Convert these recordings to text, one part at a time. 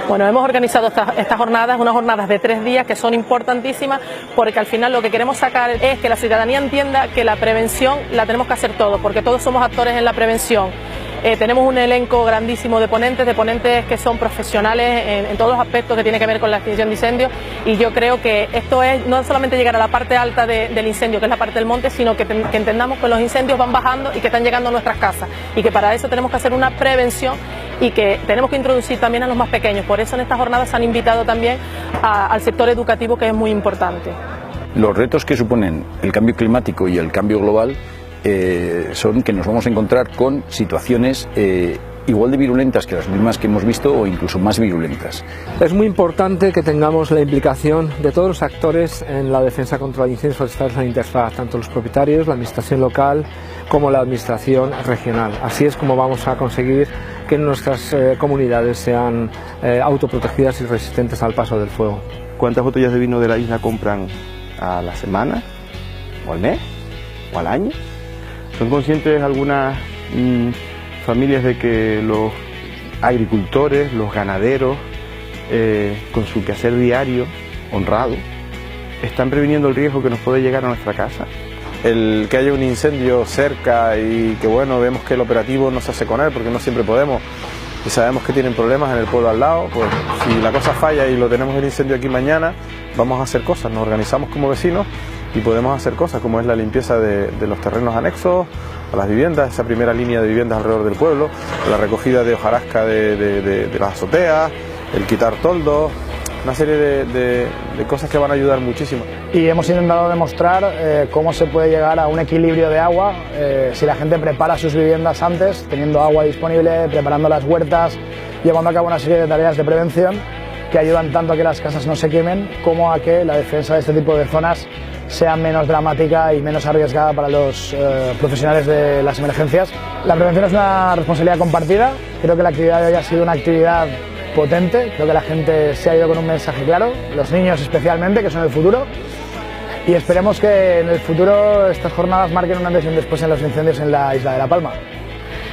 Bueno, hemos organizado estas jornadas, unas jornadas de 3 días que son importantísimas porque al final lo que queremos sacar es que la ciudadanía entienda que la prevención la tenemos que hacer todos, porque todos somos actores en la prevención. Tenemos un elenco grandísimo de ponentes que son profesionales en todos los aspectos que tiene que ver con la extinción de incendios, y yo creo que esto es no solamente llegar a la parte alta del incendio, que es la parte del monte, sino que entendamos que los incendios van bajando y que están llegando a nuestras casas, y que para eso tenemos que hacer una prevención y que tenemos que introducir también a los más pequeños. Por eso en estas jornadas se han invitado también al sector educativo, que es muy importante. Los retos que suponen el cambio climático y el cambio global son que nos vamos a encontrar con situaciones igual de virulentas que las mismas que hemos visto o incluso más virulentas. Es muy importante que tengamos la implicación de todos los actores en la defensa contra los incendios forestales en la interfaz, tanto los propietarios, la administración local como la administración regional. Así es como vamos a conseguir que nuestras comunidades sean autoprotegidas y resistentes al paso del fuego. ¿Cuántas botellas de vino de la isla compran a la semana, o al mes, o al año? ¿Son conscientes algunas familias de que los agricultores, los ganaderos, con su quehacer diario, honrado, están previniendo el riesgo que nos puede llegar a nuestra casa? El que haya un incendio cerca y que bueno, vemos que el operativo no se hace con él porque no siempre podemos, y sabemos que tienen problemas en el pueblo al lado, pues si la cosa falla y lo tenemos el incendio aquí mañana, vamos a hacer cosas, nos organizamos como vecinos y podemos hacer cosas como es la limpieza de los terrenos anexos a las viviendas, esa primera línea de viviendas alrededor del pueblo, la recogida de hojarasca de las azoteas, el quitar toldos, una serie de cosas que van a ayudar muchísimo. Y hemos intentado demostrar cómo se puede llegar a un equilibrio de agua si la gente prepara sus viviendas antes, teniendo agua disponible, preparando las huertas, llevando a cabo una serie de tareas de prevención que ayudan tanto a que las casas no se quemen como a que la defensa de este tipo de zonas sea menos dramática y menos arriesgada para los profesionales de las emergencias. La prevención es una responsabilidad compartida. Creo que la actividad de hoy ha sido una actividad potente, creo que la gente se ha ido con un mensaje claro, los niños especialmente, que son el futuro, y esperemos que en el futuro estas jornadas marquen un antes y un después en los incendios en la isla de La Palma.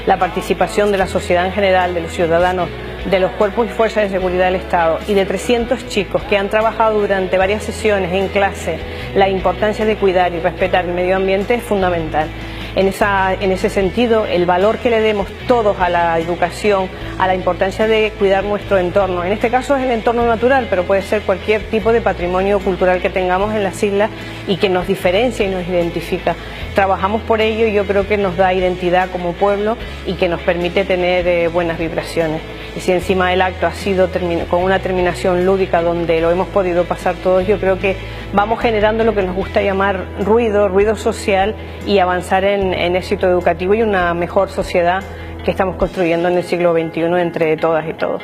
La participación de la sociedad en general, de los ciudadanos, de los cuerpos y fuerzas de seguridad del Estado y de 300 chicos que han trabajado durante varias sesiones en clase la importancia de cuidar y respetar el medio ambiente es fundamental. En ese sentido, el valor que le demos todos a la educación, a la importancia de cuidar nuestro entorno, en este caso es el entorno natural, pero puede ser cualquier tipo de patrimonio cultural que tengamos en las islas y que nos diferencia y nos identifica. Trabajamos por ello y yo creo que nos da identidad como pueblo y que nos permite tener buenas vibraciones. Y si encima el acto ha sido con una terminación lúdica donde lo hemos podido pasar todos, yo creo que vamos generando lo que nos gusta llamar ruido social, y avanzar en éxito educativo y una mejor sociedad que estamos construyendo en el siglo XXI entre todas y todos.